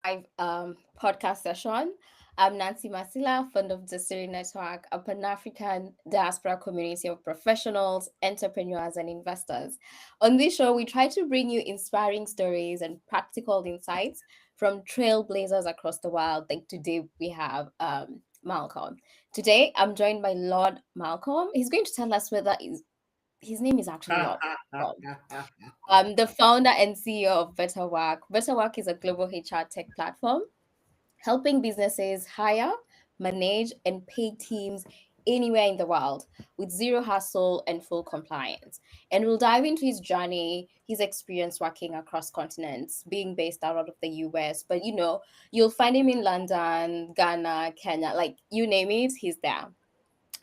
live podcast session. I'm Nancy Masila, founder of Jasiri Network, a Pan African diaspora community of professionals, entrepreneurs, and investors. On this show, we try to bring you inspiring stories and practical insights from trailblazers across the world. Like today, we have Malcolm. Today, I'm joined by Lord Malcom. He's going to tell us whether his name is actually Lord Malcolm. The founder and CEO of Betrworkr. Betrworkr is a global HR tech platform helping businesses hire, manage, and pay teams anywhere in the world with zero hassle and full compliance. And we'll dive into his journey, his experience working across continents, being based out of the US. But you'll find him in London, Ghana, Kenya, like you name it, he's there,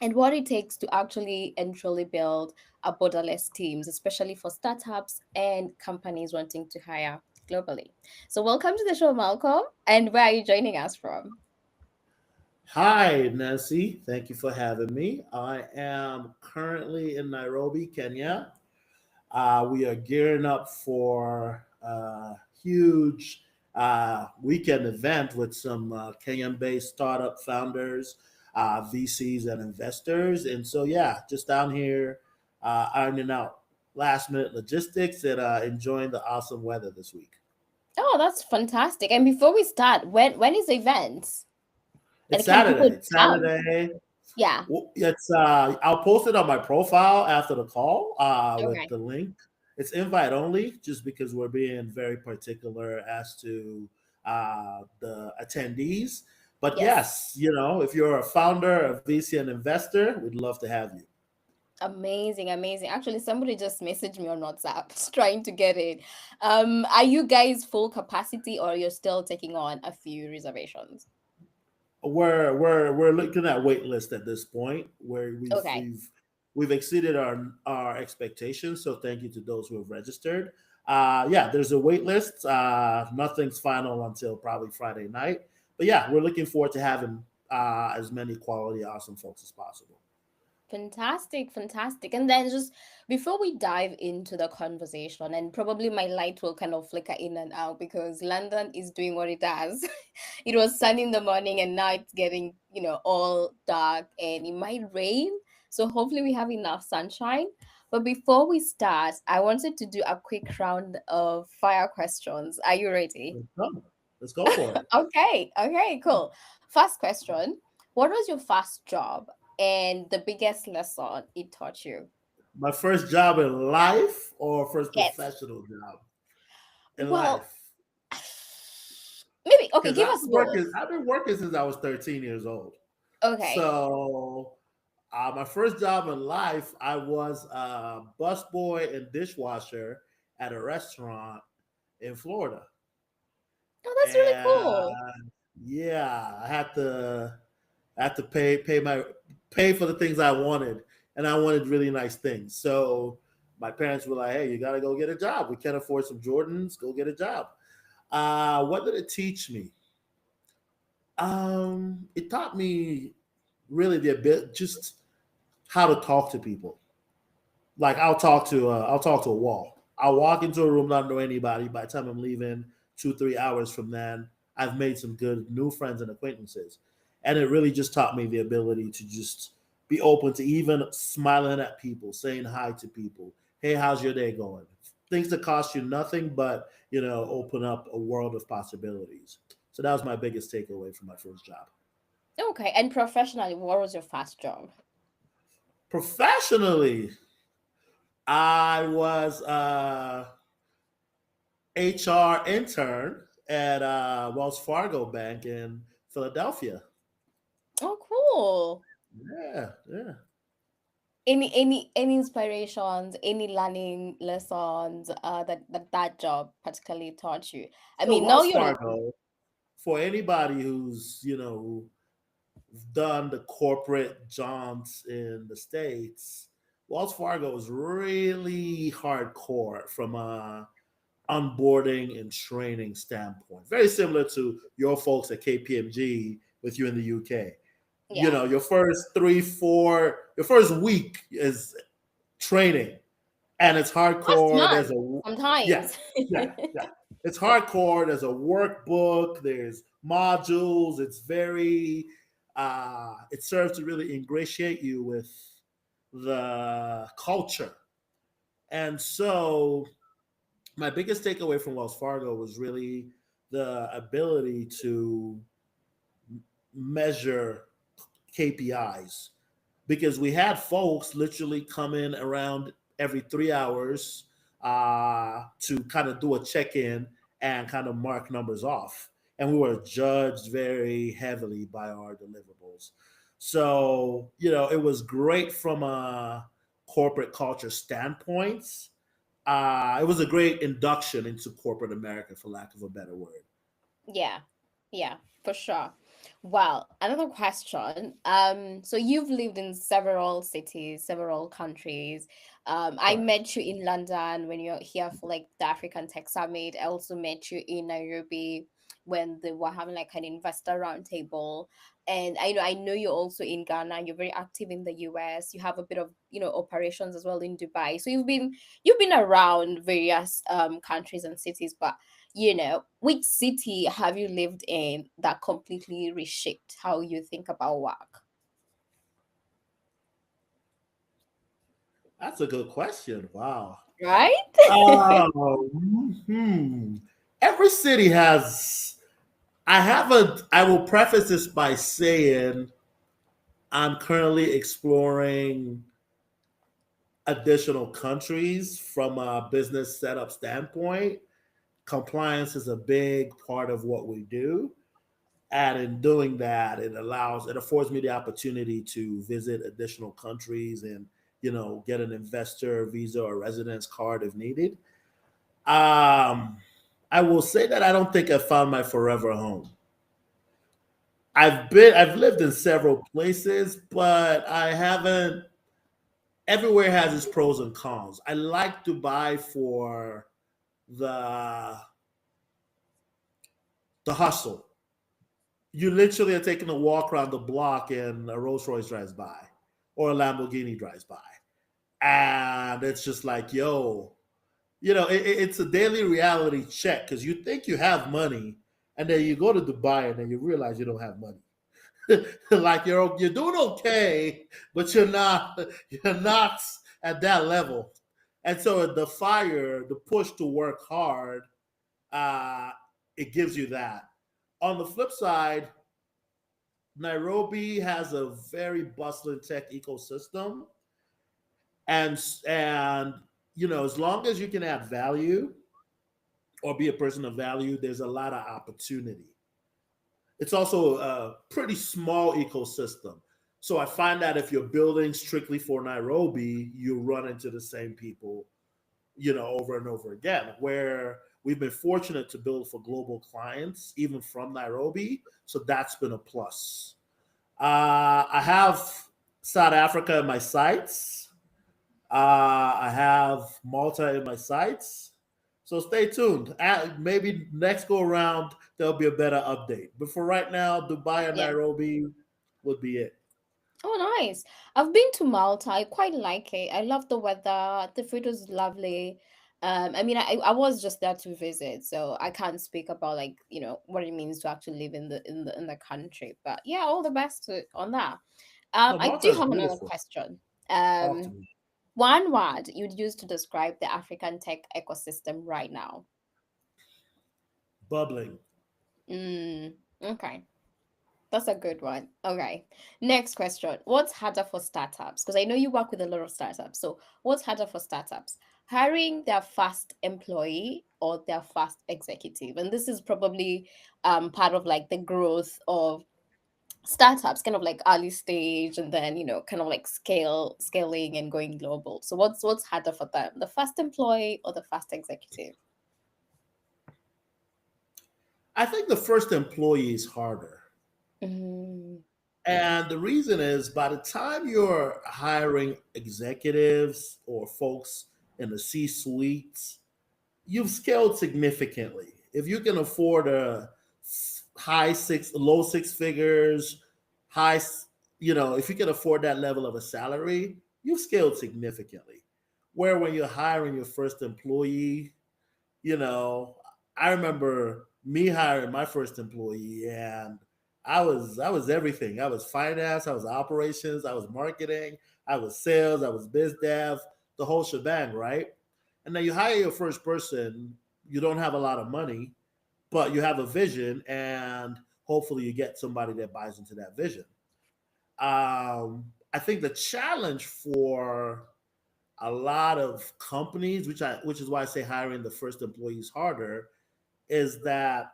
and what it takes to actually and truly build a borderless teams, especially for startups and companies wanting to hire globally. So, welcome to the show, Malcolm. And where are you joining us from? Hi, Nancy. Thank you for having me. I am currently in Nairobi, Kenya. We are gearing up for a huge weekend event with some Kenyan based startup founders, VCs, and investors. And so, yeah, just down here ironing out last minute logistics and enjoying the awesome weather this week. Oh, that's fantastic. And before we start, when is the event? It's And can Saturday. people It's come? Saturday. Yeah. Well, it's I'll post it on my profile after the call with Okay. the link. It's invite only, just because we're being very particular as to the attendees. But Yes. yes, if you're a founder, a VC, and investor, we'd love to have you. Amazing, amazing. Actually, somebody just messaged me on WhatsApp trying to get it. Are you guys full capacity or you're still taking on a few reservations? We're looking at wait list at this point, where we've Okay. we've we've exceeded our expectations. So thank you to those who have registered. Yeah, there's a wait list. Nothing's final until probably Friday night. But yeah, we're looking forward to having as many quality, awesome folks as possible. Fantastic, fantastic. And then just before we dive into the conversation, and probably my light will kind of flicker in and out because London is doing what it does. It was sunny in the morning and now it's getting, all dark and it might rain. So hopefully we have enough sunshine. But before we start, I wanted to do a quick round of fire questions. Are you ready? Let's go. Let's go for it. Okay, okay, cool. First question. What was your first job and the biggest lesson it taught you? My first job in life or first Yes. professional job in Well, life? maybe, okay, Because give us both. I've been working since I was 13 years old. Okay. So my first job in life, I was a busboy and dishwasher at a restaurant in Florida, Oh, that's really cool. and yeah, I had to pay for the things I wanted, and I wanted really nice things. So my parents were like, "Hey, you got to go get a job. We can't afford some Jordans. Go get a job." What did it teach me? It taught me really the ability, just how to talk to people. Like I'll talk to a wall. I'll walk into a room, not know anybody. By the time I'm leaving, 2 3 hours from then, I've made some good new friends and acquaintances, and it really just taught me the ability to just be open to even smiling at people, saying hi to people. Hey, how's your day going? Things that cost you nothing, but open up a world of possibilities. So that was my biggest takeaway from my first job. Okay. And professionally, what was your first job? Professionally, I was HR intern at Wells Fargo Bank in Philadelphia. Oh, cool. Yeah, yeah. Any inspirations, any learning lessons that job particularly taught you? I So mean, now Wells you're Fargo, for anybody who's done the corporate jaunts in the States, Wells Fargo is really hardcore from a onboarding and training standpoint. Very similar to your folks at KPMG with you in the UK. yeah. Your first 3 4 your first week is training, and it's That's hardcore. There's smart a yeah, sometimes. yeah. It's hardcore. There's a workbook. There's modules. It's very. It serves to really ingratiate you with the culture, and so my biggest takeaway from Wells Fargo was really the ability to measure KPIs because we had folks literally come in around every 3 hours to kind of do a check in and kind of mark numbers off. And we were judged very heavily by our deliverables. So, it was great from a corporate culture standpoint. It was a great induction into corporate America, for lack of a better word. Yeah, yeah, for sure. Well, another question. So you've lived in several cities, several countries. I Correct. met you in London when you're here for like the African Tech Summit. I also met you in Nairobi when they were having like an investor roundtable. And I know you're also in Ghana. You're very active in the US. You have a bit of operations as well in Dubai. So you've been around various countries and cities, but which city have you lived in that completely reshaped how you think about work? That's a good question. Wow. Right? Hmm. Every city has. I haven't. I will preface this by saying I'm currently exploring additional countries from a business setup standpoint. Compliance is a big part of what we do. And in doing that, it affords me the opportunity to visit additional countries and, get an investor visa or residence card if needed. Um, I will say that I don't think I found my forever home. I've lived in several places, but I haven't. Everywhere has its pros and cons. I like Dubai for the the hustle. You literally are taking a walk around the block and a Rolls Royce drives by or a Lamborghini drives by. And it's just like, yo, it's a daily reality check because you think you have money and then you go to Dubai and then you realize you don't have money. Like you're doing okay, but you're not at that level. And so the push to work hard, uh, it gives you that. On the flip side, Nairobi has a very bustling tech ecosystem, and as long as you can add value or be a person of value, there's a lot of opportunity. It's also a pretty small ecosystem. So I find that if you're building strictly for Nairobi, you run into the same people, over and over again. Where we've been fortunate to build for global clients, even from Nairobi. So that's been a plus. I have South Africa in my sights. I have Malta in my sights. So stay tuned. Maybe next go around there'll be a better update. But for right now, Dubai and Yeah. Nairobi would be it. Oh, nice. I've been to Malta. I quite like it. I love the weather. The food is lovely. I was just there to visit, so I can't speak about like, what it means to actually live in the country. But yeah, all the best on that. No, I Malta do is have another beautiful. question. Talk to Um, me. one word you'd use to describe the African tech ecosystem right now. Bubbling. Okay. That's a good one. Okay. Next question. What's harder for startups? Because I know you work with a lot of startups. So, what's harder for startups? Hiring their first employee or their first executive? And this is probably part of like the growth of startups, kind of like early stage and then, kind of like scaling and going global. So, what's harder for them? The first employee or the first executive? I think the first employee is harder. Mm, And the reason is by the time you're hiring executives or folks in the C suites, you've scaled significantly. If you can afford low six figures, high, if you can afford that level of a salary, you've scaled significantly. where when you're hiring your first employee, you know, I remember me hiring my first employee, and I was everything. I was finance, I was operations, I was marketing, I was sales, I was biz dev, the whole shebang, right? And then you hire your first person, you don't have a lot of money, but you have a vision, and hopefully you get somebody that buys into that vision. I think the challenge for a lot of companies, which is why I say hiring the first employee is harder, is that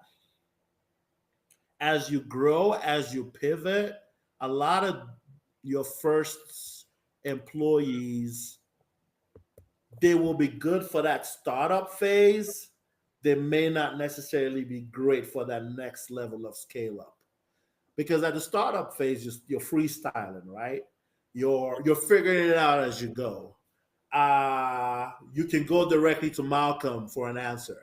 as you grow, as you pivot, a lot of your first employees, they will be good for that startup phase. They may not necessarily be great for that next level of scale up. Because at the startup phase, you're freestyling, right? You're figuring it out as you go. You can go directly to Malcolm for an answer.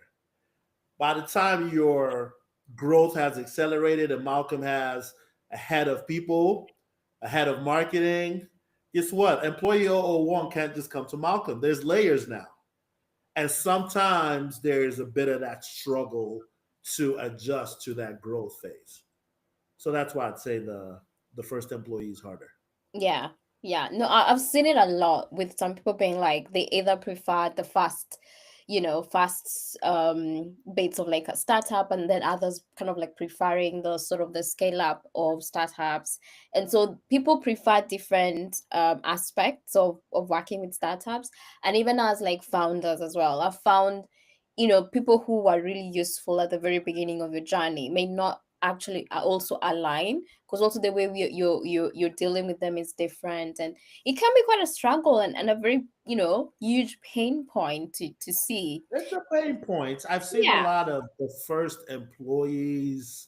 By the time your growth has accelerated and Malcolm has a head of people, a head of marketing, guess what? Employee 001 can't just come to Malcolm. There's layers now. And sometimes there's a bit of that struggle to adjust to that growth phase. So that's why I'd say the first employee is harder. Yeah, yeah. No, I've seen it a lot with some people being like they either prefer the fast, fast bits of like a startup, and then others kind of like preferring the sort of the scale up of startups. And so people prefer different aspects of working with startups, and even as like founders as well. I've found, people who are really useful at the very beginning of your journey may not actually also align, because also the way you're dealing with them is different, and it can be quite a struggle, and a very huge pain point to see. It's a pain point. I've seen a Yeah. lot of the first employees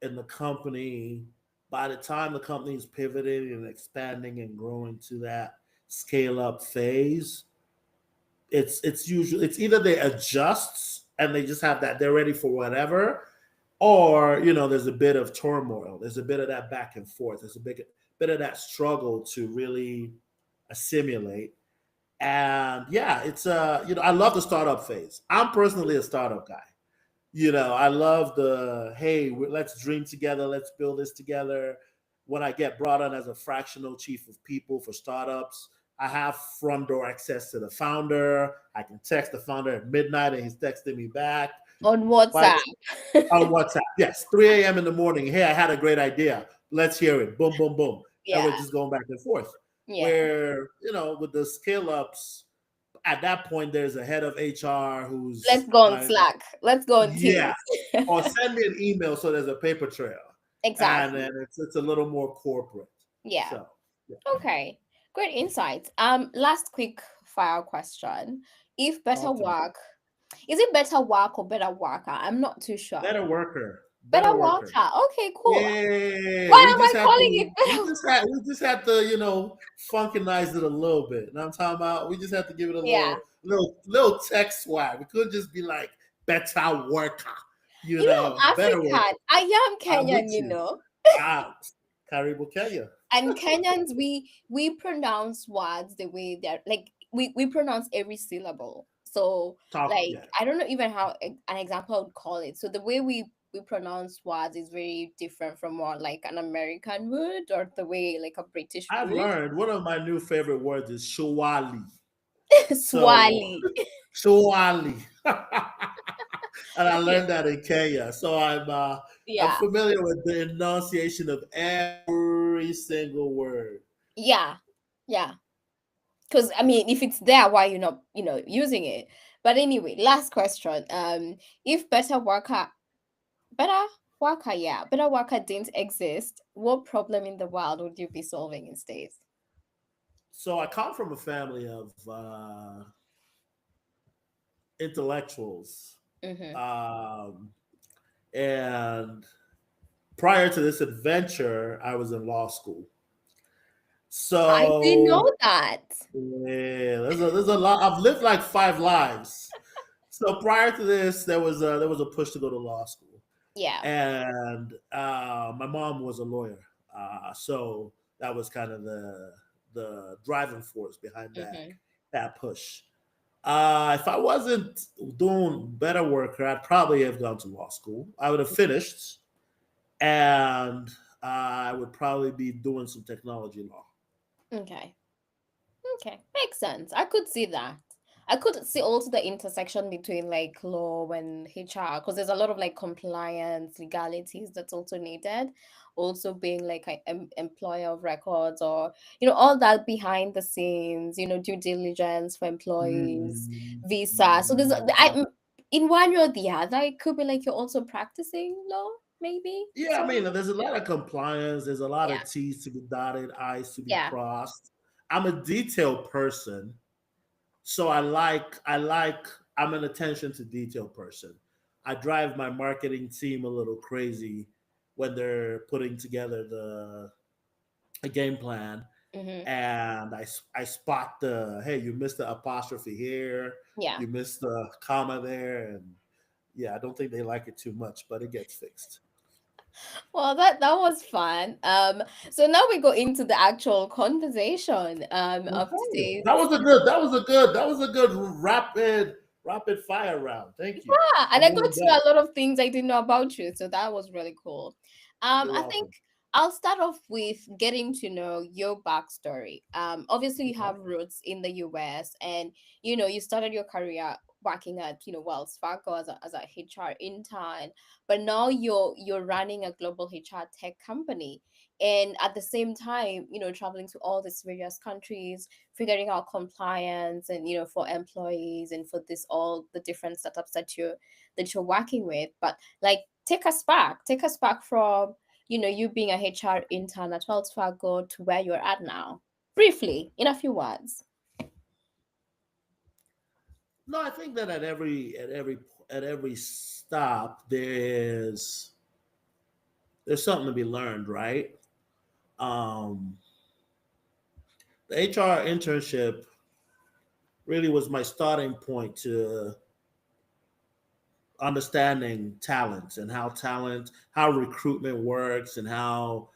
in the company. By the time the company is pivoting and expanding and growing to that scale up phase, it's usually it's either they adjust and they just have that they're ready for whatever, or there's a bit of turmoil, there's a bit of that back and forth, there's a bit of that struggle to really assimilate. And yeah, it's I love the startup phase. I'm personally a startup guy. I love the hey, let's dream together, let's build this together. When I get brought on as a fractional chief of people for startups, I have front door access to the founder. I can text the founder at midnight and he's texting me back. On But WhatsApp. on WhatsApp, yes, 3 a.m. in the morning. Hey, I had a great idea. Let's hear it. Boom, boom, boom. And Yeah. we're just going back and forth. Yeah. Where, with the scale ups, at that point, there's a head of HR Let's who's go on like, Slack. Let's go on yeah, Teams. or send me an email so there's a paper trail, and Exactly. then it's a little more corporate. Yeah. So yeah. Okay. Great insights. Last quick fire question. If better Talk to me. work, is it better work or better worker? I'm not too sure. Better worker, Better better worker. worker. Okay, cool. Yeah, Why we am just I had calling to it better? funkinize it a little bit. And I'm talking about we just had to give it a Yeah. little tech swag. We couldn't just be like better worker, I'm better African. worker. I am I'm with Kenyan. you. Ah, Karibu Kenya. And Kenyans, we pronounce words the way they're like we pronounce every syllable. So Talk, like yeah. I don't know even how an example I would call it. So the way we pronounce words is very different from what like an American would, or the way like a British I've would. learned one of my new favorite words is shawali. So Swali. shawali. And I Yeah. learned that in Kenya. So I'm Yeah. familiar with the enunciation of every single word. Yeah. Yeah. Because I mean, if it's there, why you're not, using it? But anyway, last question. If better worker didn't exist, what problem in the world would you be solving instead? So I come from a family of intellectuals, Mm-hmm. um, and prior to this adventure, I was in law school. I didn't So know that. yeah, there's a lot. I've lived like 5 lives. So prior to this, there was a push to go to law school, Yeah. and my mom was a lawyer, so that was kind of the driving force behind that. Mm-hmm. that push. If I wasn't doing better worker, I'd probably have gone to law school. I would have finished, and I would probably be doing some technology law. Okay. Okay, makes sense. I could see that. I could see also the intersection between like law and HR because there's a lot of like compliance legalities that's also needed. Also being like an employer of records or all that behind the scenes, due diligence for employees, Mhm. visa. So Mhm. in one way or the other, it could be like you're also practicing law, maybe. Yeah, I So mean, there's a lot of compliance. There's a lot yeah, of T's to be dotted, I's to be yeah. crossed. I'm a detailed person, so I'm an attention to detail person. I drive my marketing team a little crazy when they're putting together the a game plan, Mm-hmm. and I spot the, hey, you missed the apostrophe here, Yeah. you missed the comma there, and yeah, I don't think they like it too much, but it gets fixed. Well, that was fun. So now we go into the actual conversation of Okay. today's. That was a good rapid fire round. Thank you. Yeah, I'm and I got feeling to know better. a lot of things I didn't know about you, so that was really cool. You're I think welcome. I'll start off with getting to know your backstory. Obviously you Okay. have roots in the US, and you started your career working at Wells Fargo as a HR intern, but now you're running a global HR tech company, and at the same time traveling to all these various countries, figuring out compliance and for employees and for this all the different setups that you're working with. But like take us back from you being a HR intern at Wells Fargo to where you're at now, briefly, in a few words. No, I think that at every stop there's something to be learned, right? Um, the HR internship really was my starting point to understanding talent and how recruitment works, and how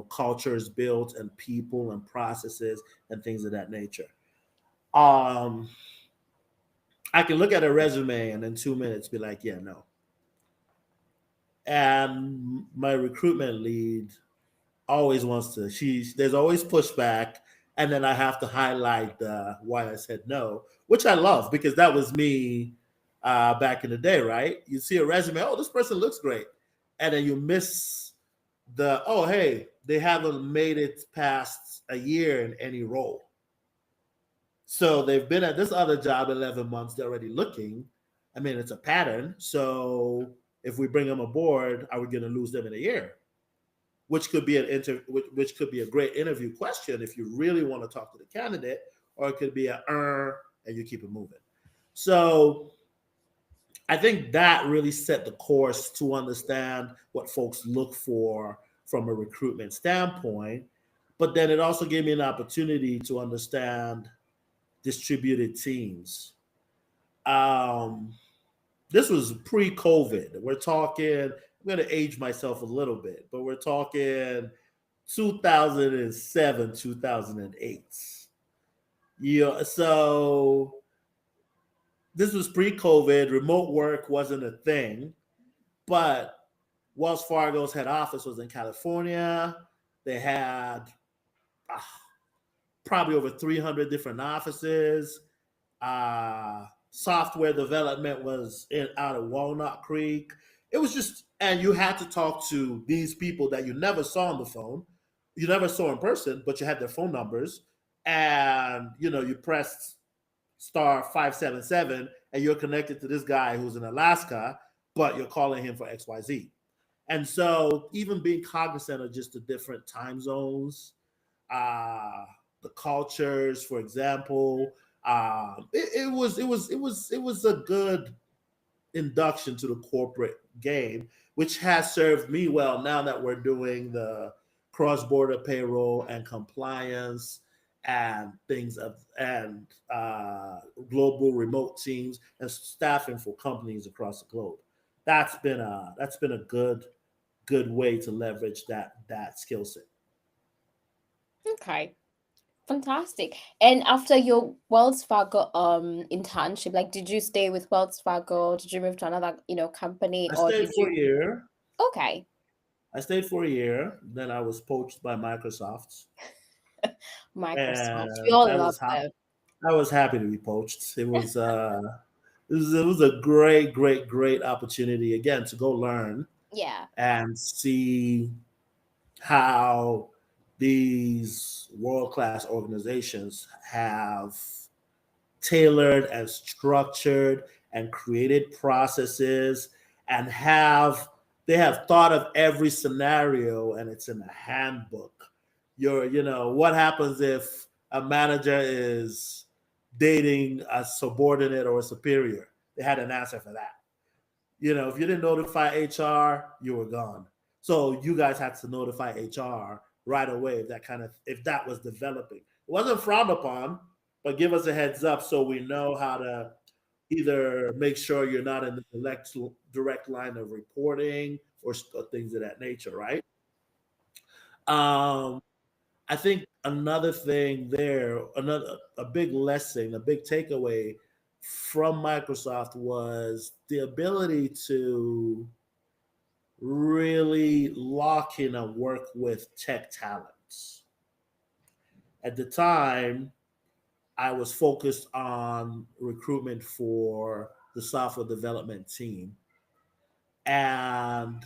culture is built, and people and processes and things of that nature. um I can look at a resume and in 2 minutes be like, yeah, no. And my recruitment lead always wants to there's always pushback, and then I have to highlight why I said no, which I love, because that was me back in the day, right? You see a resume, oh, this person looks great, and then you miss oh, hey, they haven't made it past a year in any role. So they've been at this other job 11 months, they're already looking. I mean, it's a pattern. So if we bring them aboard, are we going to lose them in a year? Which could be which could be a great interview question if you really want to talk to the candidate, or it could be and you keep it moving. So I think that really set the course to understand what folks look for from a recruitment standpoint. But then it also gave me an opportunity to understand distributed teams. Um, this was pre-COVID. We're talking, I'm going to age myself a little bit, but we're talking 2007, 2008. Yeah, so this was pre-COVID. Remote work wasn't a thing, but Wells Fargo's head office was in California. They had uh, probably over 300 different offices. Software development was out of Walnut Creek. It was just, and you had to talk to these people that you never saw on the phone, you never saw in person, but you had their phone numbers, and you pressed star 577, and you're connected to this guy who's in Alaska, but you're calling him for XYZ. And so, even being cognizant of just the different time zones, uh, the cultures, for example. It was a good induction to the corporate game, which has served me well now that we're doing the cross-border payroll and compliance and things of and global remote teams and staffing for companies across the globe. That's been a good way to leverage that skill set. Okay. Fantastic. And after your Wells Fargo internship, like did you stay with Wells Fargo? Did you move to another, company, I or stayed did for a you? year. Okay. I stayed for a year. Then I was poached by Microsoft, Microsoft. We and all love them. I was happy to be poached. It was a great, great, great opportunity again to go learn Yeah. and see how these world class organizations have tailored and structured and created processes and they have thought of every scenario and it's in a handbook. What happens if a manager is dating a subordinate or a superior? They had an answer for that. If you didn't notify HR, you were gone. So you guys had to notify HR right away if that was developing. It wasn't frowned upon, but give us a heads up so we know how to either make sure you're not in the direct line of reporting or things of that nature, right? Um, I think another thing there, another a big lesson, a big takeaway from Microsoft was the ability to really lock in and work with tech talents. At the time, I was focused on recruitment for the software development team. And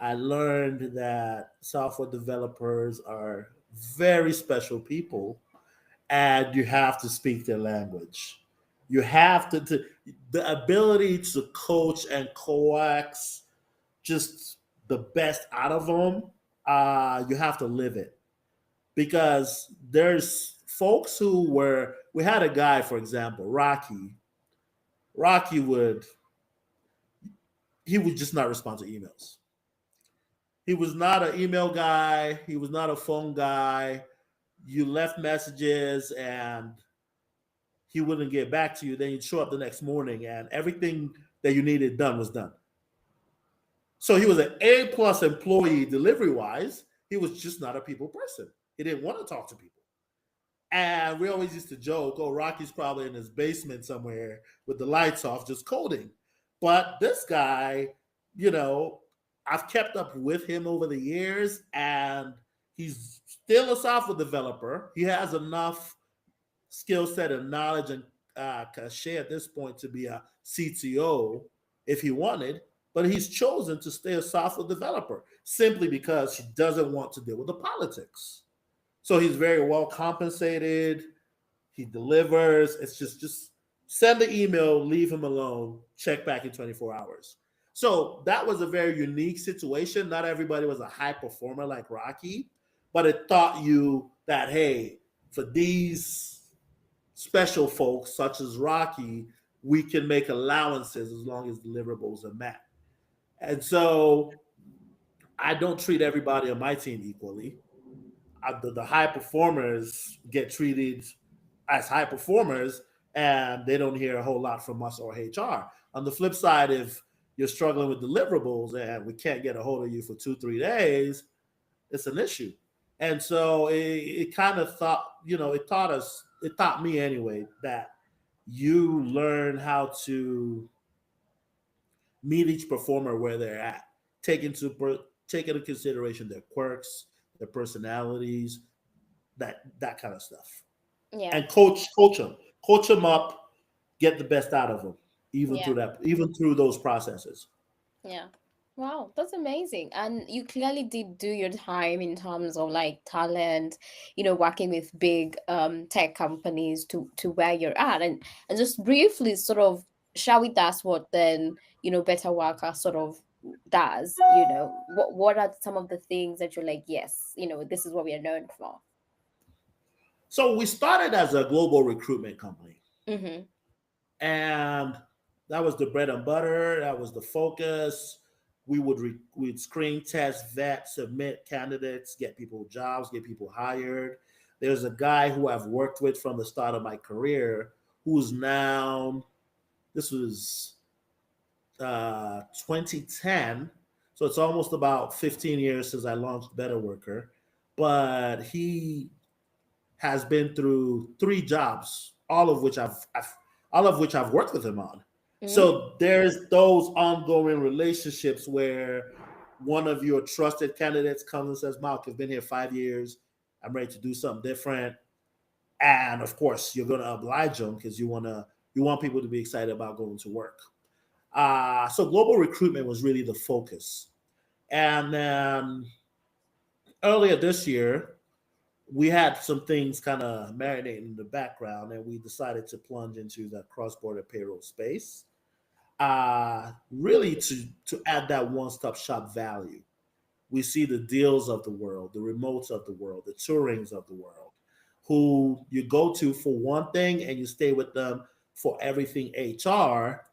I learned that software developers are very special people and you have to speak their language. You have the ability to coach and coax just the best out of them. You have to live it because there's folks we had a guy, for example, Rocky. Rocky he would just not respond to emails. He was not an email guy. He was not a phone guy. You left messages and he wouldn't get back to you. Then you'd show up the next morning and everything that you needed done was done. So he was an A+ employee delivery wise. He was just not a people person. He didn't want to talk to people. And we always used to joke, oh, Rocky's probably in his basement somewhere with the lights off, just coding. But this guy, you know, I've kept up with him over the years, and he's still a software developer. He has enough skill set and knowledge and cachet at this point to be a CTO if he wanted, but he's chosen to stay a software developer simply because he doesn't want to deal with the politics. So he's very well compensated. He delivers. It's just send the email, leave him alone, check back in 24 hours. So that was a very unique situation. Not everybody was a high performer like Rocky, but it taught you that, hey, for these special folks such as Rocky, we can make allowances as long as deliverables are met. And so I don't treat everybody on my team equally. The high performers get treated as high performers and they don't hear a whole lot from us or HR. On the flip side, if you're struggling with deliverables and we can't get a hold of you for 2-3 days, it's an issue. And so it kind of it taught me anyway, that you learn how to meet each performer where they're at, take into consideration their quirks, their personalities, that kind of stuff, Yeah. and coach them up, get the best out of them, Yeah. even through those processes. Yeah. Wow, that's amazing. And you clearly did do your time in terms of like talent, working with big tech companies to where you're at. And just briefly sort of share with us what then, Better Worker sort of does, what are some of the things that you're like, yes, this is what we are known for. So we started as a global recruitment company, Mm-hmm. and that was the bread and butter. That was the focus. We'd screen, test, vet, submit candidates, get people jobs, get people hired. There's a guy who I've worked with from the start of my career who's now, this was 2010, so it's almost about 15 years since I launched Better Worker. But has been through 3 jobs, all of which I've worked with him on. Mm-hmm. So there's those ongoing relationships where one of your trusted candidates comes and says, "Malk, I've been here 5 years. I'm ready to do something different." And of course, you're going to oblige them because you want people to be excited about going to work. So global recruitment was really the focus. And then earlier this year, we had some things kind of marinating in the background, and we decided to plunge into the cross-border payroll space, really to add that one-stop shop value. We see the deals of the world, the remotes of the world, the tourings of the world, who you go to for one thing and you stay with them for everything HR.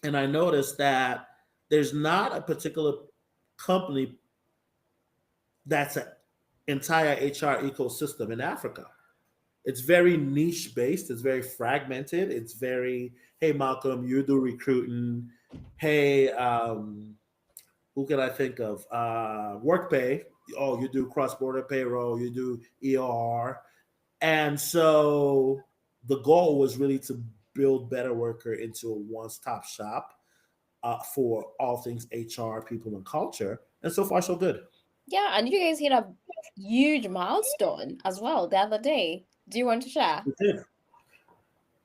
And I noticed that there's not a particular company that's an entire HR ecosystem in Africa. It's very niche based. It's very fragmented. It's very, hey, Malcolm, you do recruiting. Hey, who can I think of? WorkPay. Oh, you do cross border payroll. You do EOR. And so the goal was really to build Betrworkr into a one-stop shop for all things HR, people, and culture. And so far, so good. Yeah, and you guys hit a huge milestone as well the other day. Do you want to share? We did.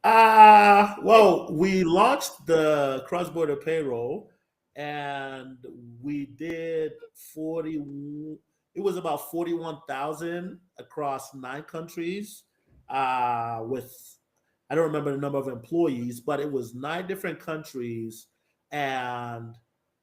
Well, we launched the cross-border payroll, and we did 40. It was about 41,000 across 9 countries. With I don't remember the number of employees, but it was 9 different countries and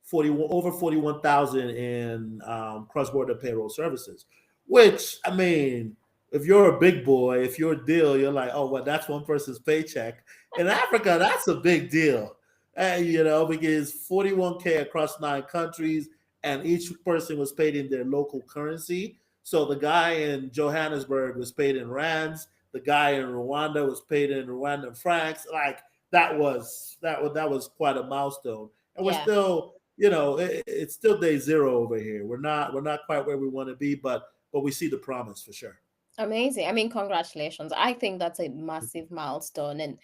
41,000 in cross-border payroll services. Which I mean, if you're a big boy, if you're a deal, you're like, oh, well, that's one person's paycheck. In Africa, that's a big deal, because 41K across 9 countries, and each person was paid in their local currency. So the guy in Johannesburg was paid in rands. The guy in Rwanda was paid in Rwandan francs. Like that was quite a milestone, and we're Yeah. still, it's still day zero over here. We're not quite where we want to be, but we see the promise for sure. Amazing. I mean, congratulations. I think that's a massive milestone. And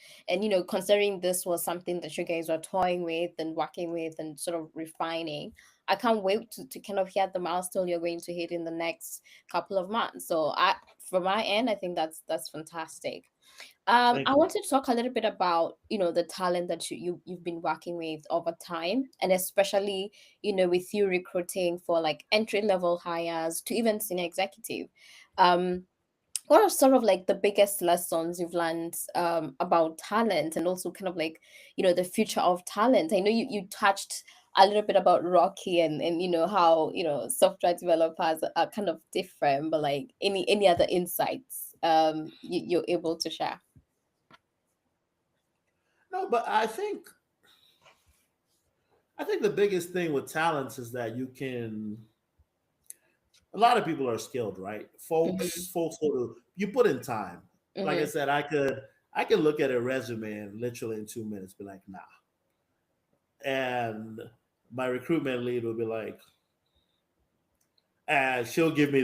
considering this was something that you guys were toying with and working with and sort of refining, I can't wait to kind of hear the milestone you're going to hit in the next couple of months. So from my end, I think that's fantastic. I Thank you. wanted to talk a little bit about the talent that you've been working with over time, and especially with you recruiting for like entry level hires to even senior executive. Um, what are sort of like the biggest lessons you've learned about talent, and also kind of like the future of talent? I know you touched a little bit about Rocky and how software developers are kind of different, but like any other insights you're able to share. No, but I think the biggest thing with talents is that you can. A lot of people are skilled, right? Mm-hmm. Folks sort of you put in time. Like I Mm-hmm. said, I could look at a resume and literally in 2 minutes be like, nah. And my recruitment lead will be like, and she'll give me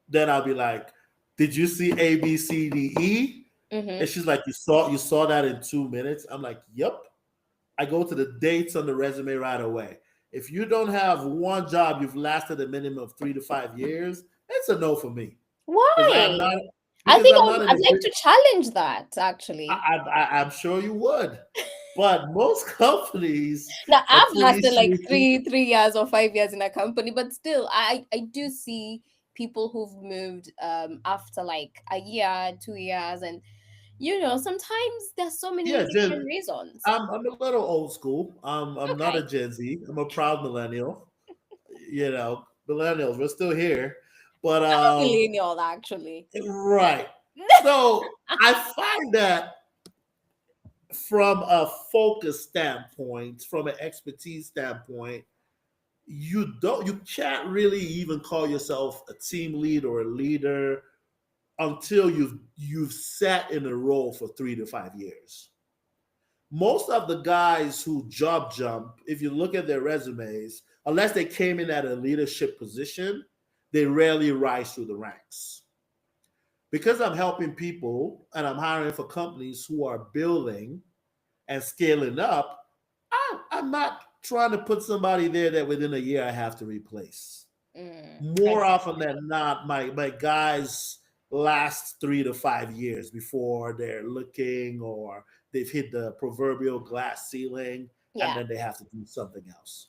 then I'll be like, did you see A, B, C, D, E? And Mm-hmm. she's like, you saw that in 2 minutes? I'm like, yep. I go to the dates on the resume right away. If you don't have one job you've lasted a minimum of 3 to 5 years, it's a no for me. Because I'm Why? not I because think I'm not in I'd a like to challenge that actually. I'm sure you would. But most companies Now are I've pretty lasted like sleepy. three years or 5 years in a company, but still, I do see people who've moved after like a year, 2 years, and sometimes there's so many Yeah, different reasons. I'm a little old school. I'm not a Okay, Gen Z. I'm a proud millennial. Millennials, we're still here. But I'm a millennial actually. right. So I find that from a focus standpoint, from an expertise standpoint, you can't really even call yourself a team lead or a leader until you've sat in a role for 3 to 5 years. Most of the guys who job jump, if you look at their resumes, unless they came in at a leadership position, they rarely rise through the ranks because I'm helping people and I'm hiring for companies who are building and scaling up, I'm not trying to put somebody there that within a year I have to replace. More often Exactly. than not, my guys last 3 to 5 years before they're looking or they've hit the proverbial glass ceiling and Yeah. then they have to do something else.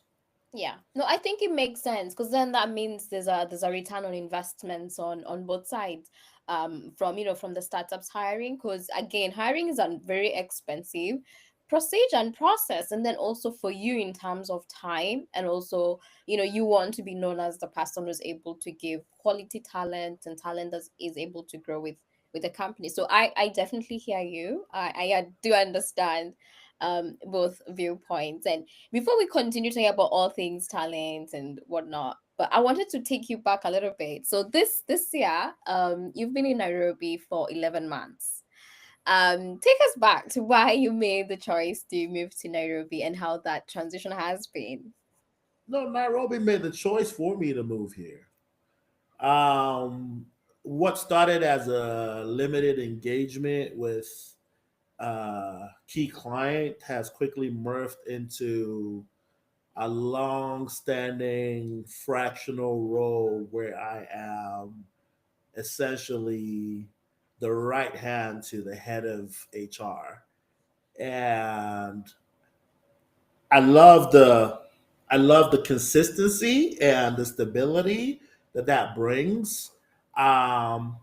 Yeah. No, I think it makes sense because then that means there's a return on investments on both sides. From from the startups hiring, because again, hiring is a very expensive procedure and process, and then also for you in terms of time, and also you want to be known as the person who's able to give quality talent and talent that is able to grow with the company. So I definitely hear you. I do understand both viewpoints. And before we continue talking about all things talent and whatnot, but I wanted to take you back a little bit. So this year, you've been in Nairobi for 11 months. Take us back to why you made the choice to move to Nairobi and how that transition has been. No, Nairobi made the choice for me to move here. Um, what started as a limited engagement with key client has quickly morphed into a long-standing fractional role where I am essentially the right hand to the head of HR, and I love the I love the consistency and the stability that brings. Um,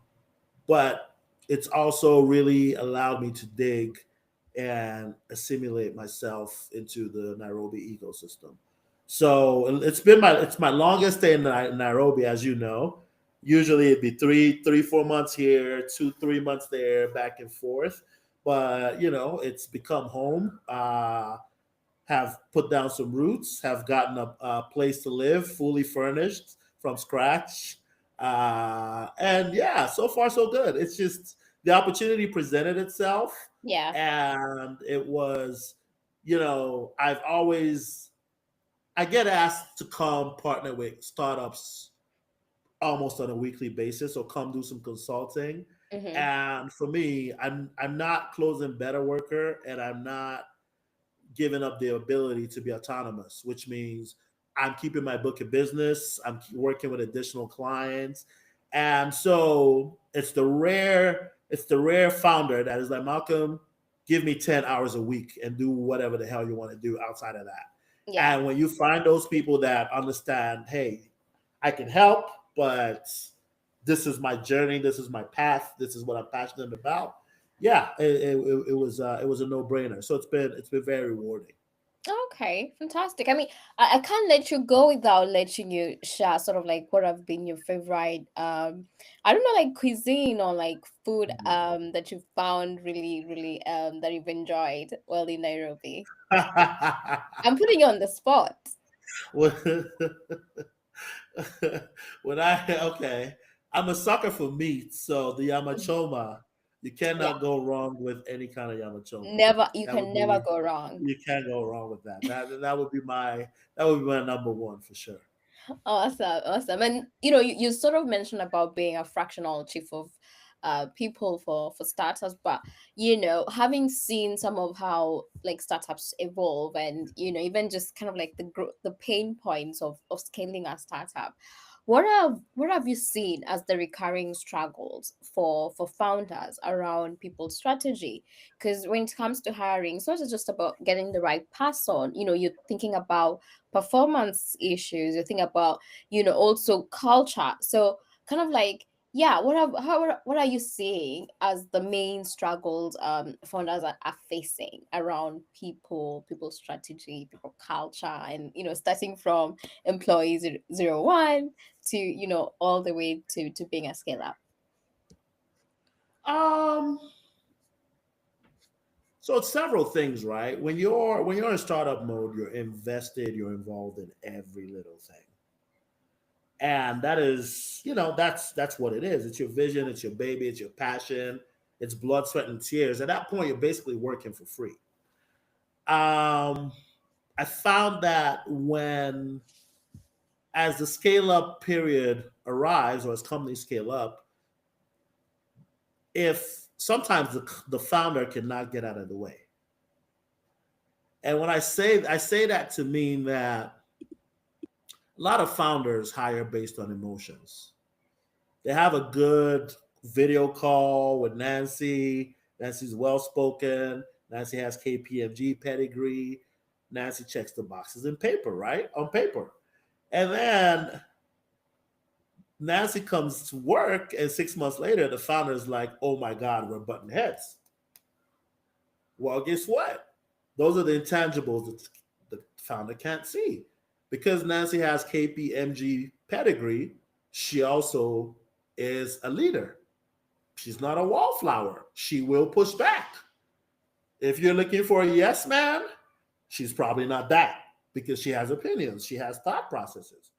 but it's also really allowed me to dig and assimilate myself into the Nairobi ecosystem. So it's my longest stay in Nairobi, as you know. Usually it'd be 4 months here, 2 3 months there, back and forth. But it's become home. Have put down some roots, have gotten a place to live, fully furnished from scratch. And yeah, so far so good. It's just the opportunity presented itself, Yeah. and it was, I've always I get asked to come partner with startups almost on a weekly basis or come do some consulting. Mm-hmm. And for me, I'm not closing Betrworkr, and I'm not giving up the ability to be autonomous, which means I'm keeping my book of business. I'm working with additional clients, and so it's the rare founder that is like, Malcolm, give me 10 hours a week and do whatever the hell you want to do outside of that. Yeah. And when you find those people that understand, hey, I can help, but this is my journey, this is my path, this is what I'm passionate about. Yeah, it was a no brainer. So it's been very rewarding. Okay, fantastic. I mean, I can't let you go without letting you share sort of like what have been your favorite I don't know, like cuisine or like food that you found really, really that you've enjoyed while in Nairobi. I'm putting you on the spot. when, when I okay, I'm a sucker for meat, so the Mhm. yamachoma, you Yeah. cannot go wrong with any kind of yamachoma. Never, you That would can never be go wrong. You can't go wrong with that. That would be my number one for sure. Awesome, awesome. And you sort of mentioned about being a fractional chief of people for startups, but having seen some of how like startups evolve, and even just kind of like the pain points of scaling a startup, what have you seen as the recurring struggles for founders around people's strategy? Because when it comes to hiring, it's not just about getting the right person. You're thinking about performance issues, you think about also culture. So kind of like, yeah, what are you seeing as the main struggles founders are facing around people strategy, people culture, and starting from employee 01 to all the way to being a scale up. Um, so it's several things, right? When you're in startup mode, you're invested, you're involved in every little thing. And that is, that's what it is. It's your vision, it's your baby, it's your passion, it's blood, sweat, and tears. At that point, you're basically working for free. Um, I found that as the scale up period arrives, or as companies scale up, if sometimes the founder cannot get out of the way. And when I say that to mean that a lot of founders hire based on emotions. They have a good video call with Nancy. Nancy's well spoken. Nancy has KPMG pedigree. Nancy checks the boxes in paper, right? On paper. And then Nancy comes to work, and 6 months later, the founder is like, oh my God, we're button heads. Well, guess what? Those are the intangibles that the founder can't see. Because Nancy has KPMG pedigree, she also is a leader. She's not a wallflower. She will push back. If you're looking for a yes man, she's probably not that because she has opinions, she has thought processes.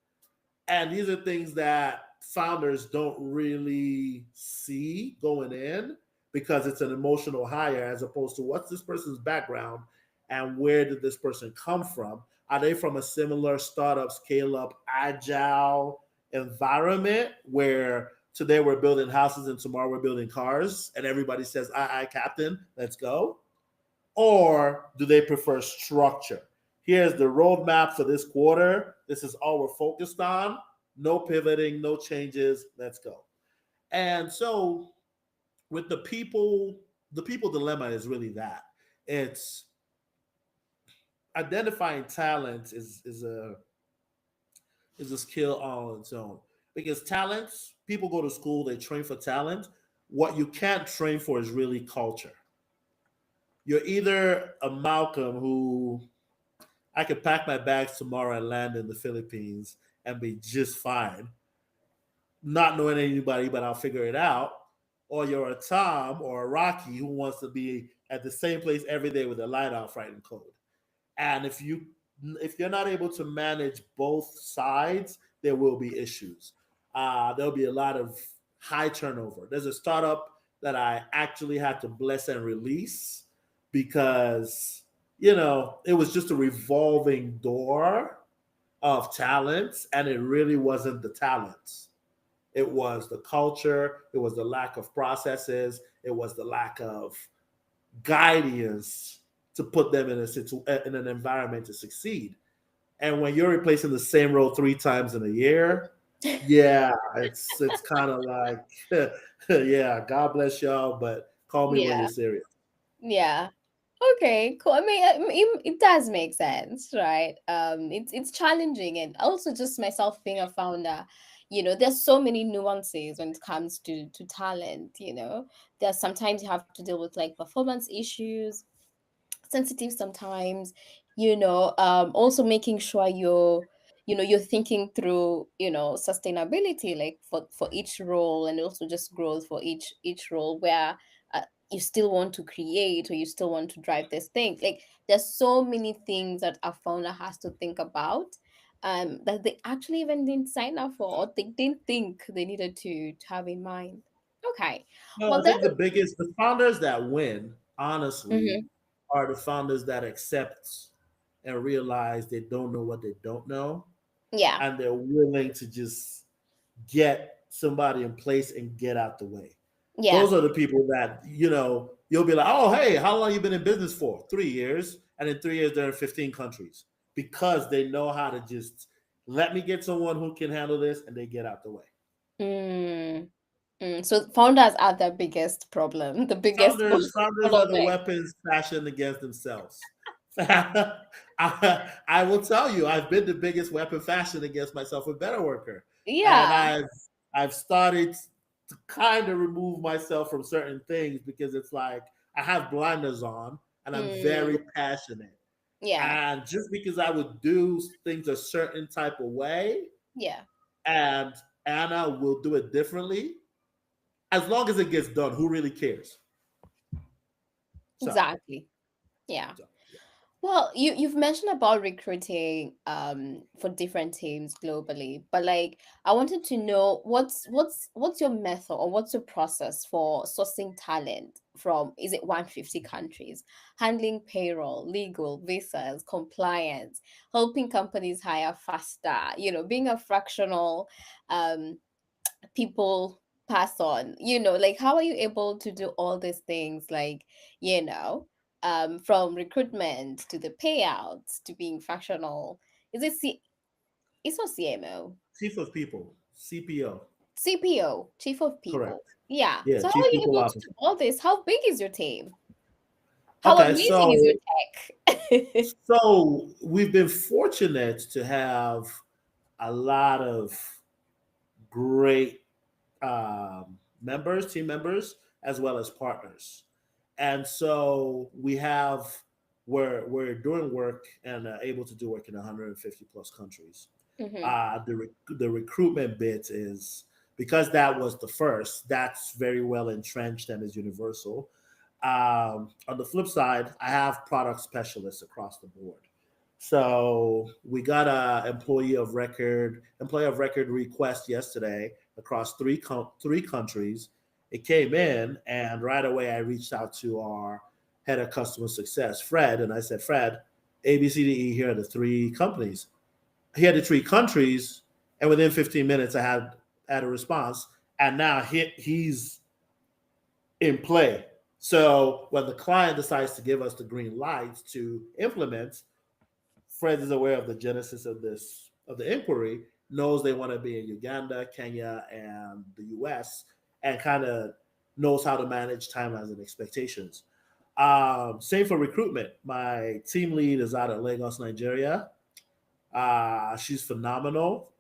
And these are things that founders don't really see going in because it's an emotional hire as opposed to what's this person's background and where did this person come from? Are they from a similar startup, scale up, agile environment where today we're building houses and tomorrow we're building cars and everybody says, aye, Captain, let's go? Or do they prefer structure? Here's the roadmap for this quarter. This is all we're focused on. No pivoting, no changes. Let's go. And so with the people dilemma is really that. It's identifying talent is a skill on its own. Because talents, people go to school, they train for talent. What you can't train for is really culture. You're either a Malcolm who I could pack my bags tomorrow and land in the Philippines and be just fine, not knowing anybody, but I'll figure it out. Or you're a Tom or a Rocky who wants to be at the same place every day with a light off writing code. And if you're not able to manage both sides, there will be issues. There'll be a lot of high turnover. There's a startup that I actually had to bless and release because it was just a revolving door of talents, and it really wasn't the talents. It was the culture. It was the lack of processes. It was the lack of guidance to put them in an environment to succeed. And when you're replacing the same role 3 times in a year, yeah, it's kind of like, yeah, God bless y'all, but call me when Yeah. you're serious. Yeah. Okay, cool. It does make sense, right? It's challenging, and also just myself being a founder, there's so many nuances when it comes to talent. There's sometimes you have to deal with like performance issues, sensitive sometimes, also making sure you're thinking through, sustainability, like for each role, and also just growth for each role, where you still want to create, or you still want to drive this thing. Like, there's so many things that a founder has to think about, that they actually even didn't sign up for, or they didn't think they needed to have in mind. Okay. No, Well I then. think the founders that win, honestly, Mhm. are the founders that accept and realize they don't know what they don't know, Yeah. and they're willing to just get somebody in place and get out the way. Yeah. Those are the people that, you'll be like, oh, hey, how long you been in business for? 3 years. And in 3 years, they're in 15 countries because they know how to just let me get someone who can handle this and they get out the way. Mm. So founders are the biggest problem, the biggest Founders are the bottleneck. weapons fashioned against themselves. I will tell you, I've been the biggest weapon fashioned against myself with Betrworkr, and Yeah. I've started to kind of remove myself from certain things because it's like I have blinders on and I'm Mm. very passionate. Yeah. And just because I would do things a certain type of way, Yeah. and Anna will do it differently, as long as it gets done, who really cares? So, Exactly. Yeah. so yeah. Well, you've mentioned about recruiting for different teams globally, but like, I wanted to know what's your method, or what's your process for sourcing talent from, is it 150 countries, handling payroll, legal, visas, compliance, helping companies hire faster, being a fractional um people pass on? Like how are you able to do all these things, like, you know, from recruitment to the payouts to being fractional? Is it it's not CMO, Chief of People, CPO. CPO, chief of Correct. people. Yeah. Yeah, So how Chief are you People able to Officer. do all this? How big is your team? How Okay, amazing is your so tech? we've been fortunate to have a lot of great members, team members, as well as partners. And so we're doing work and able to do work in 150 plus countries. Hmm. The recruitment bit is because that was the first. That's very well entrenched and is universal. On the flip side, I have product specialists across the board. So we got a employee of record request yesterday across three countries. It came in, and right away I reached out to our head of customer success, Fred, and I said, Fred, ABCDE, here are the three companies. He had the three countries, and within 15 minutes I had a response, and now he's in play. So when the client decides to give us the green light to implement, Fred is aware of the genesis of the inquiry, knows they want to be in Uganda, Kenya, and the US, and kind of knows how to manage timelines and expectations. Same for recruitment. My team lead is out of Lagos, Nigeria. She's phenomenal.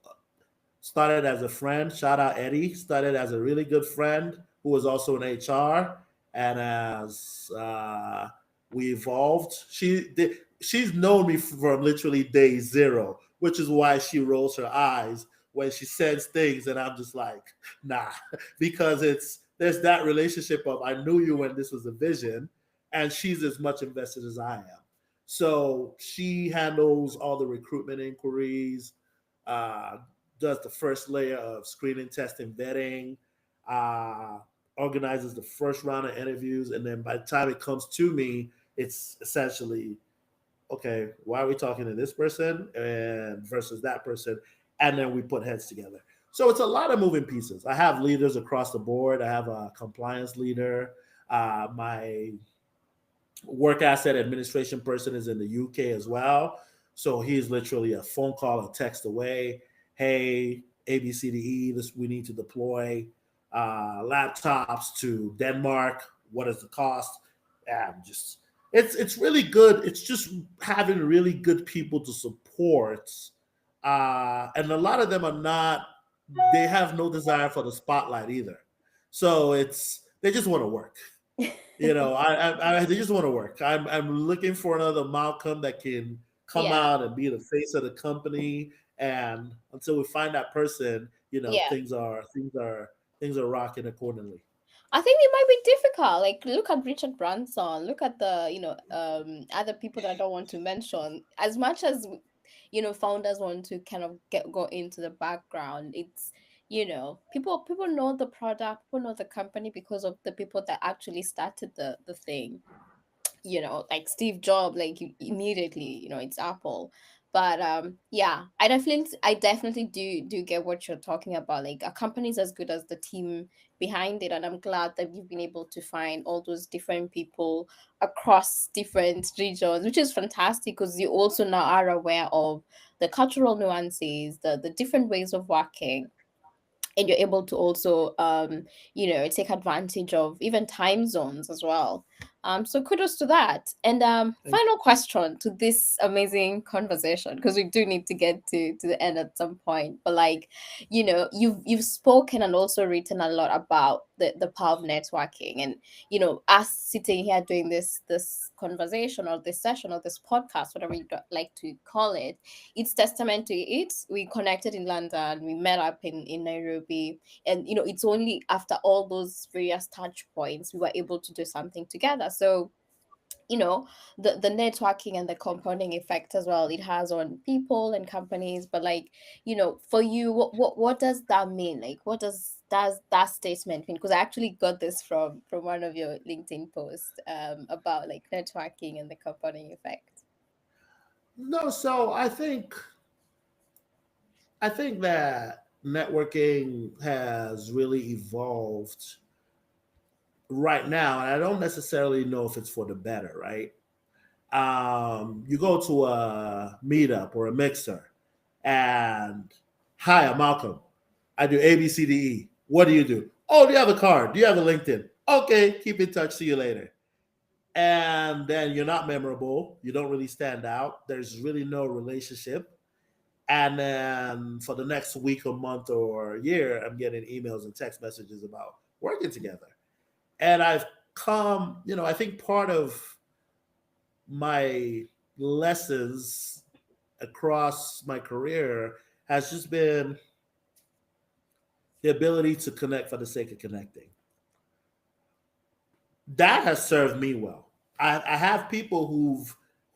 Started as a friend. Shout out Eddie. Started as a really good friend who was also in HR, and as we evolved, she's known me from literally day zero, which is why she rolls her eyes when she says things, and I'm just like, nah, because there's that relationship of I knew you when this was a vision, and she's as much invested as I am. So she handles all the recruitment inquiries, uh, does the first layer of screening, testing, vetting, uh, organizes the first round of interviews, and then by the time it comes to me, it's essentially okay. Why are we talking to this person and versus that person, and then we put heads together. So it's a lot of moving pieces. I have leaders across the board. I have a compliance leader. My work asset administration person is in the UK as well. So he's literally a phone call, a text away. Hey, ABCDE, this we need to deploy laptops to Denmark. What is the cost? And just it's really good. It's just having really good people to support, and a lot of them are not. They have no desire for the spotlight either. So they just want to work. They just want to work. I'm looking for another Malcolm that can come Yeah. out and be the face of the company. And until we find that person, Yeah. things are rocking accordingly. I think it might be difficult. Like, look at Richard Branson. Look at the, other people that I don't want to mention. As much as, founders want to kind of go into the background, it's, people know the product, people know the company because of the people that actually started the thing. Like Steve Jobs, like immediately, it's Apple. But yeah, I definitely do get what you're talking about. Like a company is as good as the team behind it, and I'm glad that you've been able to find all those different people across different regions, which is fantastic because you also now are aware of the cultural nuances, the different ways of working, and you're able to also take advantage of even time zones as well. So kudos to that. And Thank final question to this amazing conversation, because we do need to get to the end at some point, but like, you've spoken and also written a lot about the power of networking, and us sitting here doing this conversation or this session or this podcast, whatever you like to call it, it's testament to it. We connected in London, we met up in Nairobi, and it's only after all those various touch points we were able to do something together. So you know the networking and the compounding effect as well it has on people and companies. But like, for you, what does that mean? Like, what does that statement mean? Because I actually got this from one of your LinkedIn posts about like networking and the compounding effect. No, so I think that networking has really evolved right now, and I don't necessarily know if it's for the better, right? You go to a meetup or a mixer, and hi, I'm Malcolm. I do A, B, C, D, E. What do you do? Oh, do you have a card? Do you have a LinkedIn? Okay, keep in touch. See you later. And then you're not memorable. You don't really stand out. There's really no relationship. And then for the next week or month or year, I'm getting emails and text messages about working together. And I've come, I think part of my lessons across my career has just been the ability to connect for the sake of connecting. That has served me well. I have people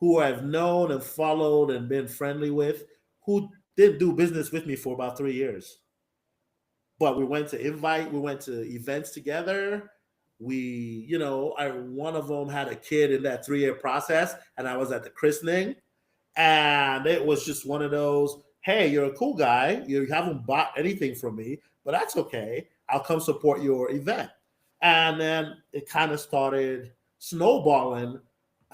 who I've known and followed and been friendly with who didn't do business with me for about 3 years. But we went to events together. One of them had a kid in that 3 year process, and I was at the christening. And it was just one of those, hey, you're a cool guy. You haven't bought anything from me, but that's okay. I'll come support your event. And then it kind of started snowballing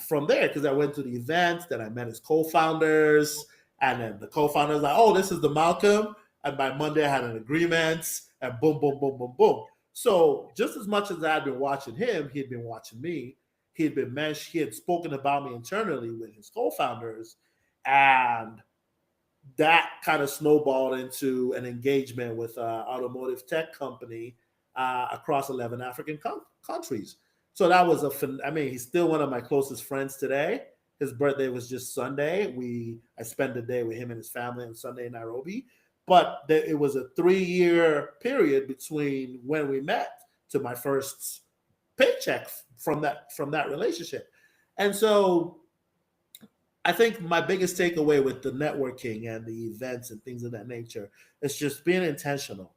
from there because I went to the event, then I met his co-founders, and then the co-founders like, oh, this is the Malcolm. And by Monday I had an agreement, and boom, boom, boom, boom, boom. So just as much as I had been watching him, he had been watching me. He had spoken about me internally with his co-founders, and that kind of snowballed into an engagement with an automotive tech company across 11 African countries. So that was he's still one of my closest friends today. His birthday was just Sunday. I spent the day with him and his family on Sunday in Nairobi. But it was a 3-year period between when we met to my first paycheck from that relationship. And so I think my biggest takeaway with the networking and the events and things of that nature is just being intentional.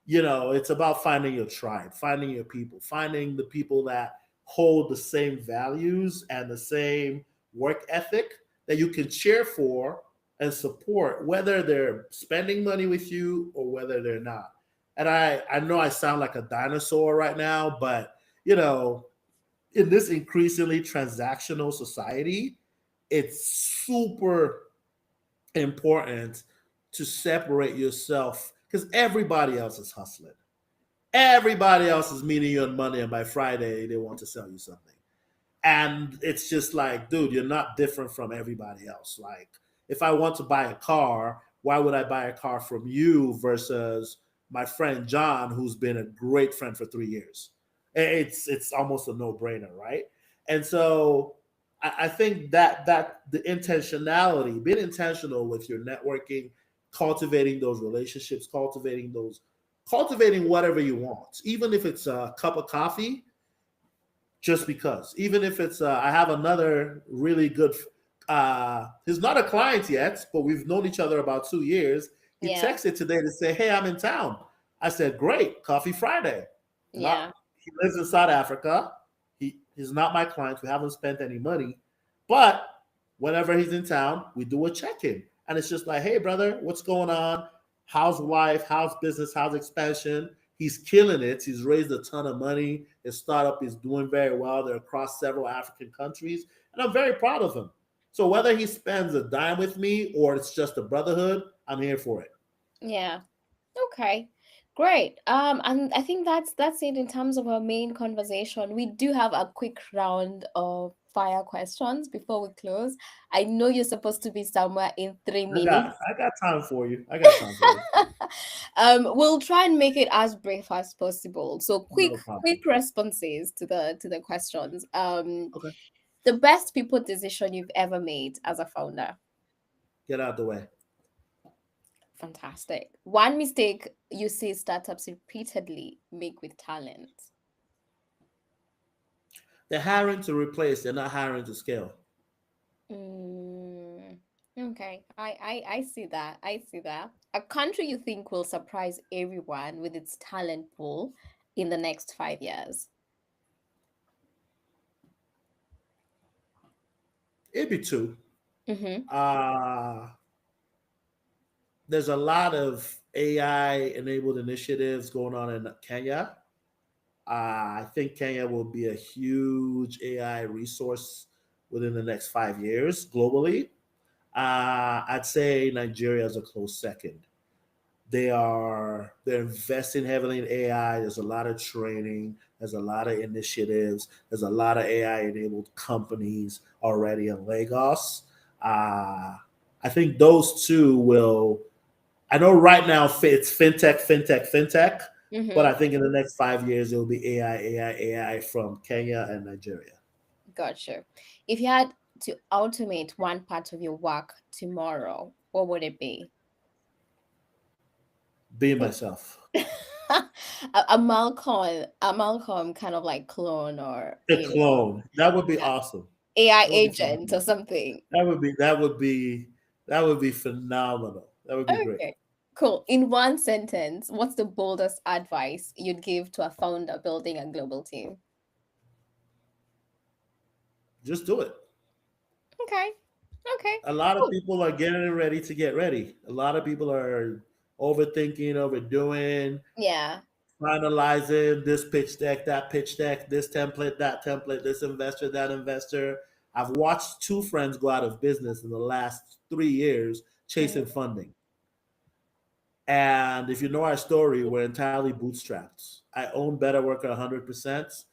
It's about finding your tribe, finding your people, finding the people that hold the same values and the same work ethic that you can cheer for and support, whether they're spending money with you or whether they're not. And I know I sound like a dinosaur right now, but in this increasingly transactional society, it's super important to separate yourself because everybody else is hustling. Everybody else is meeting you on Monday, and by Friday, they want to sell you something. And it's just like, dude, you're not different from everybody else. Like, if I want to buy a car, why would I buy a car from you versus my friend John, who's been a great friend for 3 years? It's almost a no-brainer, right? And so I think that the intentionality, being intentional with your networking, cultivating those relationships, cultivating whatever you want, even if it's a cup of coffee, just because. Even if it's I have another really good he's not a client yet, but we've known each other about 2 years. He Yeah. texted today to say, hey, I'm in town. I said, great, coffee Friday. Yeah. He lives in South Africa. He's not my client. We haven't spent any money. But whenever he's in town, we do a check-in. And it's just like, hey, brother, what's going on? How's life? How's business? How's expansion? He's killing it. He's raised a ton of money. His startup is doing very well. They're across several African countries. And I'm very proud of him. So whether he spends a dime with me or it's just a brotherhood, I'm here for it. Yeah. Okay. Great. And I think that's it in terms of our main conversation. We do have a quick round of fire questions before we close. I know you're supposed to be somewhere in 3 minutes. I got time for you. I got time for you. We'll try and make it as brief as possible. So No problem. quick responses to the questions. Okay. The best people decision you've ever made as a founder. Get out the way. Fantastic. One mistake you see startups repeatedly make with talent. They're hiring to replace, they're not hiring to scale. Okay, I see that. I see that. A country you think will surprise everyone with its talent pool in the next 5 years. It'd be two. Mm-hmm. Uh there's a lot of AI enabled initiatives going on in Kenya. I think Kenya will be a huge AI resource within the next 5 years globally. I'd say Nigeria is a close second. They're investing heavily in AI. There's a lot of training. There's a lot of initiatives. There's a lot of AI enabled companies already in Lagos. I think those two will. I know right now it's fintech, but I Mm-hmm. think in the next 5 years it will be AI from Kenya and Nigeria. Gotcha. If you had to automate one part of your work tomorrow, what would it be? Being myself, A Malcolm kind of like clone, or a clone, that would be awesome. AI That would be agent or phenomenal. something. That would be phenomenal. That would be great. Okay. Cool. In one sentence, what's the boldest advice you'd give to a founder building a global team? Just do it. Okay. Okay. A lot of Cool. people are getting ready to get ready. A lot of people are overthinking, overdoing, Yeah. finalizing this pitch deck, that pitch deck, this template, that template, this investor, that investor. I've watched two friends go out of business in the last 3 years chasing Mhm. funding. And if you know our story, we're entirely bootstrapped. I own Betterworkr 100%.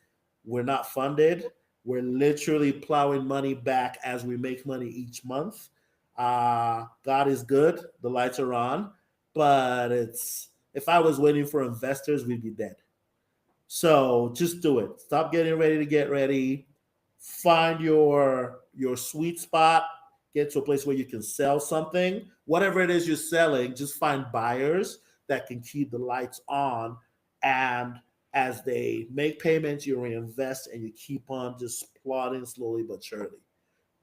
We're not funded. We're literally plowing money back as we make money each month. God is good. The lights are on. But it's if I was waiting for investors, we'd be dead. So just do it. Stop getting ready to get ready. Find your sweet spot. Get to a place where you can sell something. Whatever it is you're selling, just find buyers that can keep the lights on. And as they make payments, you reinvest and you keep on just plodding slowly but surely.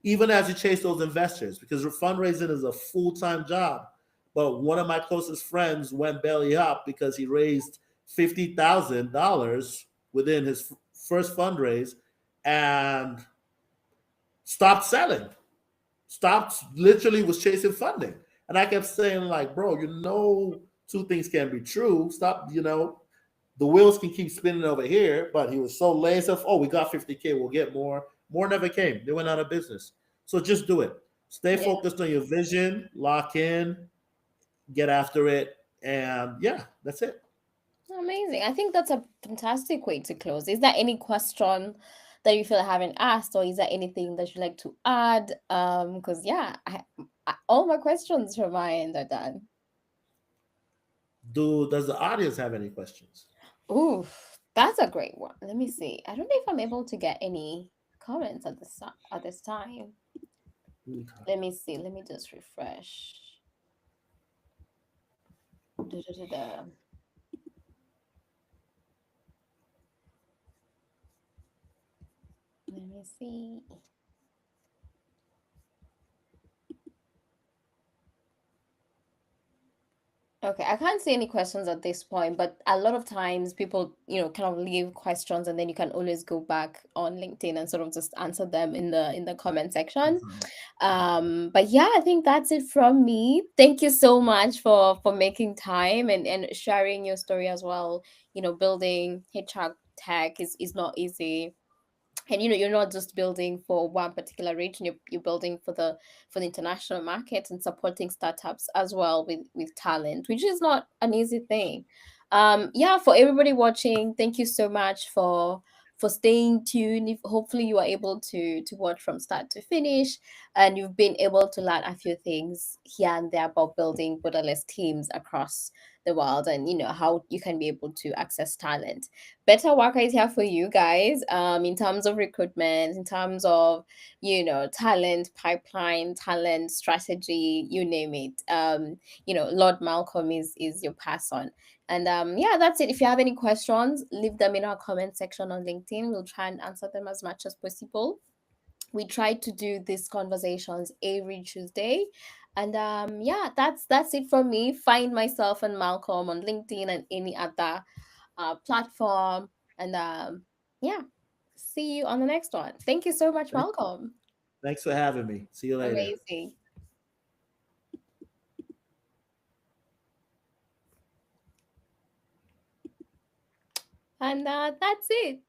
Even as you chase those investors, because fundraising is a full-time job. But one of my closest friends went belly up because he raised $50,000 within his first fundraise and stopped selling. Stopped, literally was chasing funding. And I kept saying, like, bro, two things can be true. Stop, the wheels can keep spinning over here. But he was so lazy. Oh, we got 50K, we'll get more. More never came. They went out of business. So just do it. Stay Yeah. focused on your vision, lock in, get after it. And yeah, that's it. Amazing. I think that's a fantastic way to close. Is there any question that you feel I haven't asked, or is there anything that you'd like to add? Because yeah, all my questions from my end are done. Does the audience have any questions? Ooh, that's a great one. Let me see. I don't know if I'm able to get any comments at this time. Okay. Let me see. Let me just refresh. Da-da-da-da. Let me see. Okay, I can't see any questions at this point, but a lot of times people, kind of leave questions and then you can always go back on LinkedIn and sort of just answer them in the comment section. But yeah, I think that's it from me. Thank you so much for making time and sharing your story as well. Building HR tech is not easy, and you're not just building for one particular region, you're building for the international market and supporting startups as well with talent, which is not an easy thing. Yeah, for everybody watching, thank you so much for staying tuned. If hopefully you are able to watch from start to finish, and you've been able to learn a few things here and there about building borderless teams across the world, and how you can be able to access talent. Better Worker is here for you guys, in terms of recruitment, in terms of talent pipeline, talent strategy, you name it. Lord Malcolm is your person. And yeah, that's it. If you have any questions, leave them in our comment section on LinkedIn. We'll try and answer them as much as possible. We try to do these conversations every Tuesday. And yeah, that's it from me. Find myself and Malcolm on LinkedIn and any other platform. And yeah, see you on the next one. Thank you so much, Malcolm. Thanks for having me. See you later. Amazing. And that's it.